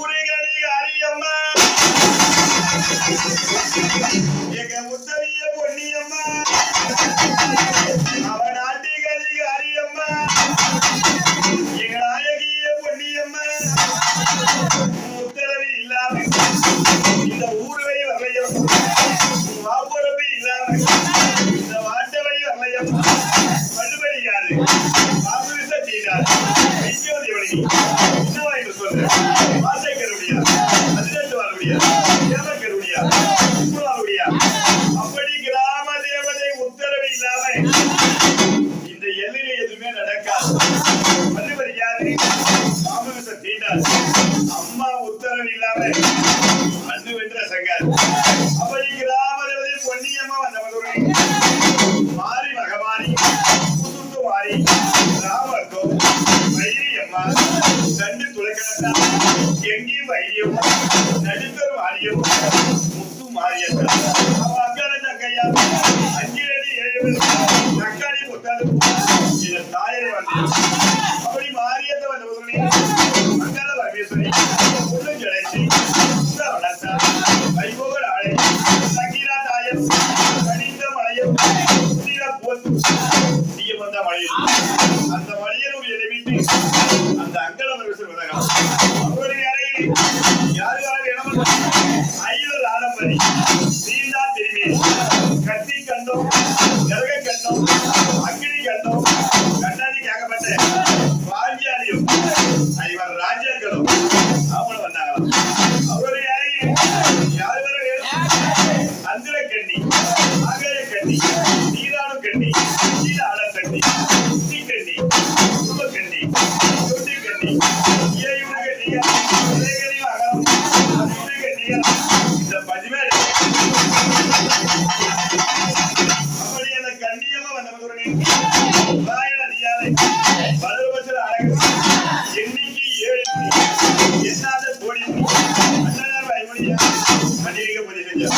ஊரைகளில் அரியம்மா எங்க முத்தவிய பொன்னியம்மா அவன் ஆட்டிகளில் அரியம்மா எங்க நாயகிய பொன்னியம்மா உத்தரவு இல்லாம இந்த ஊர்வை வரலையும் வாப்புறப்பு இல்லாம இந்த வாட்டவை வரலையும் படுபடியாது வாக்குவிச செய்தார் என்னவா என்று சொல்ற வாசை கருடியா 18 வரடியா 7 கருடியா 3 வரடியா அப்படி கிராம தேவதை உத்தரவு இல்லாம இந்த எல்லையில எதுவுமே நடக்காது படுபடியாது வாக்குவிச செய்தார் அம்மா உத்தரவு இல்லாம அண்ணு வென்ற சங்கார் அப்படி கிராம தேவதை பொன்னியம்மா வந்தவர்கள் மாறி மகமாரி புதுத்து மாறி ராமக்கோ வைரியம்மா தண்டு துளைக்கணத்தா எங்கி வைரியம் நடுத்தர் மாரியம் முத்து மாரியத்தா அவ அக்கட தக்கையா 5 அடி 7 தக்காளி முத்தாது இந்த தாயரை வந்து அப்படி மாரியத்தை வந்தவர்களே மங்கள பரமேஸ்வரி உள்ள ஜடைச்சி வளர்த்தா வைபோகர் ஆளை சங்கீரா தாயம் கணிந்த மலையம் போத்து நீங்க வந்த மழையில் அந்த மழையில் ஒரு எழுவிட்டு அந்த அங்கல பரமேஸ்வரர் வந்தாங்க அவருடைய அறையில் யாருக்காக வேணும் 5 ஆடம்பரி சீந்தா திரும்பி கத்தி கண்டோம் நரக கண்டோம் அக்கினி கண்டோம் கண்டாடி கேட்கப்பட்ட வாஞ்சியாரியும் இவர் ராஜ்யங்களும் அவங்கள வந்தாங்களாம் அவருடைய அறையில் யாரு வர வேணும் அந்திர கண்ணி ஆகாய கண்ணி நீராடு கண்ணி நீல ஆட கண்ணி குட்டி கண்ணி குடும்ப கண்ணி தொட்டி கண்ணி ஏழு கண்ணியா கண்ணி அகலம் 3 கண்ணியா இந்த பஜ்மேல் அப்படி அந்த கண்ணியமா வந்தவர்களுடைய வாயில அதிகாலை 10 வருஷம் அழகு எண்ணிக்கை 7 என்னாத கோடி அண்ணனார் வைமொழியா மண்டிக பதிவு செஞ்சார்